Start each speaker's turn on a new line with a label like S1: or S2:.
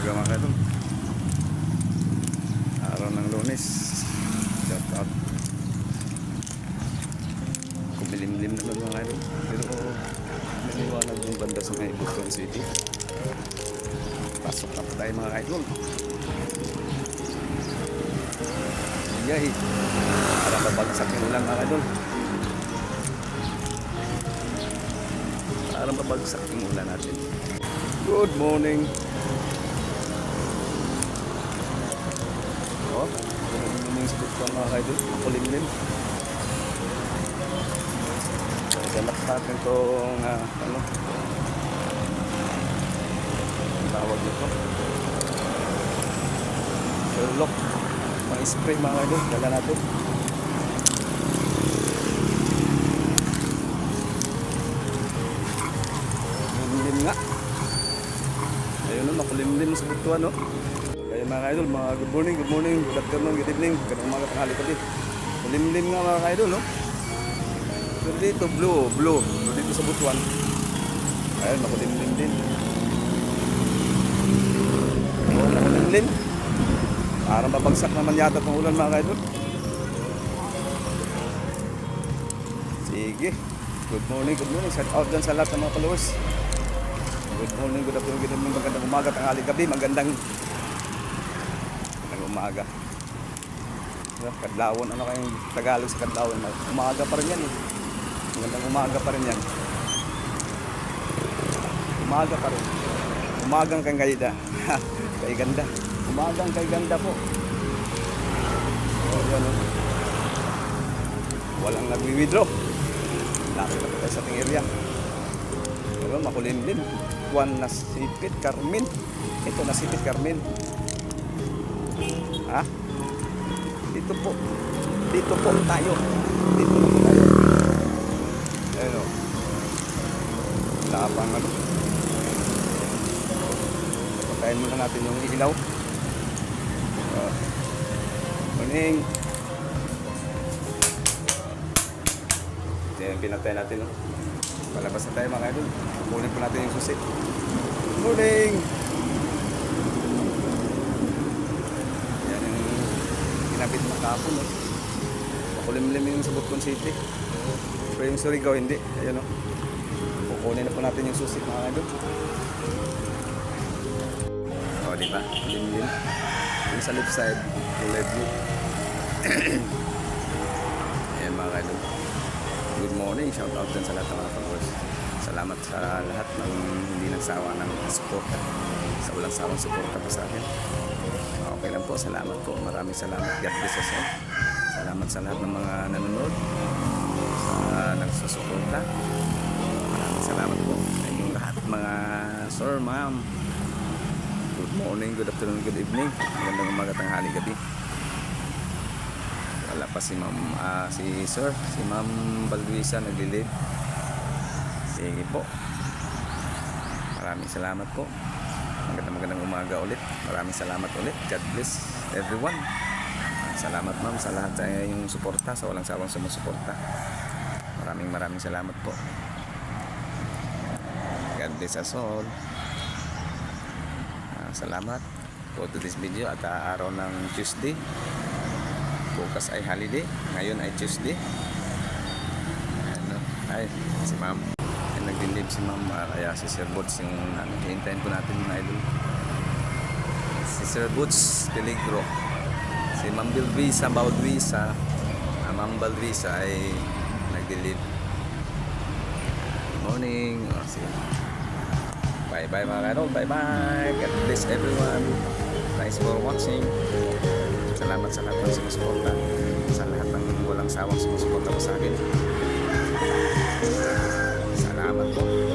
S1: umaga mga kaidol. Araw ng Lunes. Shout out. Kumilimlim naman mga kaidol. Pero naliwanag yung banda sa may Butuan City. Pasok na po tayo mga kaidol. Yay! Para mabagsak yung ulan mga kaidol. Para mabagsak yung ulan natin. Good morning! Oh, yung sa Butuan mga kaidol. Kulimlim. Ganap natin itong ano tawag nito, Sherlock. Mga spray mga kaidol, dala natin. Kulimlim nga. Ayun o, makulimlim sa Butuan no. Kaya mga kaidol, mga good morning, good afternoon, good evening, ganang umaga, tanghali pa din. Kulimlim nga mga kaidol no. Pero dito blue dito sa Butuan. Ayun, makulimlim din. Oh, makulimlim. Parang babagsak naman yata ng ulan mga kaidol. Sige. Good morning. Shout out dyan sa lahat ng mga followers. Good morning, good afternoon, good evening, magandang umaga, tanghali, gabi, magandang umaga. Kadlawon, ano kayong Tagalog sa kadlawon? Umaga pa rin yan eh. Magandang umaga pa rin yan. Umaga pa rin. Umagang kay ganda. Kay ganda. Umagang kay ganda po. O yan o. Walang nagwi-withdraw. Lapit na po tayo sa ating area. Pero makulimlim. Buwan na Sipit, Carmen. Ito na Sipit, Carmen. Ha? Dito po tayo. Dito po tayo. Ayun o. Lapang ano. Patayin muna natin yung ilaw. Morning. Yan, pinatay natin no? Palabas na tayo mga idol. Kukunin po natin yung susi. Morning. Yan yung kinabit na kapon no? Makulimlim yung sa Butuan City. Pero yung Surigao hindi. Ayan no? Kukunin na po natin yung susi mga idol. O diba? Limlim. Yung sa left side kulay blue. Ayan mga idol. Good morning, shout out dyan sa lahat ng mga followers. Salamat sa lahat ng hindi nagsawa ng suporta. Sa walang sawang suporta pa sa akin. Okay lang po, salamat po. Maraming salamat. God bless us all. Salamat sa lahat ng mga nanonood. Sa nagsusuporta. Maraming salamat po. Sa inyong lahat mga sir, ma'am. Good morning, good afternoon, good evening. Magandang umaga, tanghali, gabi. Wala pa si ma'am, si sir, si ma'am Balduisa naglilid. Sige po. Maraming salamat po. Magandang umaga ulit. Maraming salamat ulit. God bless everyone. Salamat ma'am sa lahat sa yung suporta, sa walang sawang sumusuporta. Maraming salamat po. God bless us all. Salamat po to this video at araw ng Tuesday. Bukas ay holiday. Ngayon ay Tuesday. Ano? Ay, si ma'am. Ay, nagdilib si ma'am. Kaya si Sir Boots yung hihintayin po natin mga idol. Si Sir Boots Peligro. Si Ma'am Balduisa. Ma'am Balduisa ay nagdilib. Morning. Oh, sige. Bye bye mga idol. Bye bye. God bless everyone. Thanks for watching. Salamat sa lahat ng sumusuporta. Sa lahat ng walang sawang sumusuporta sa akin. Salamat po.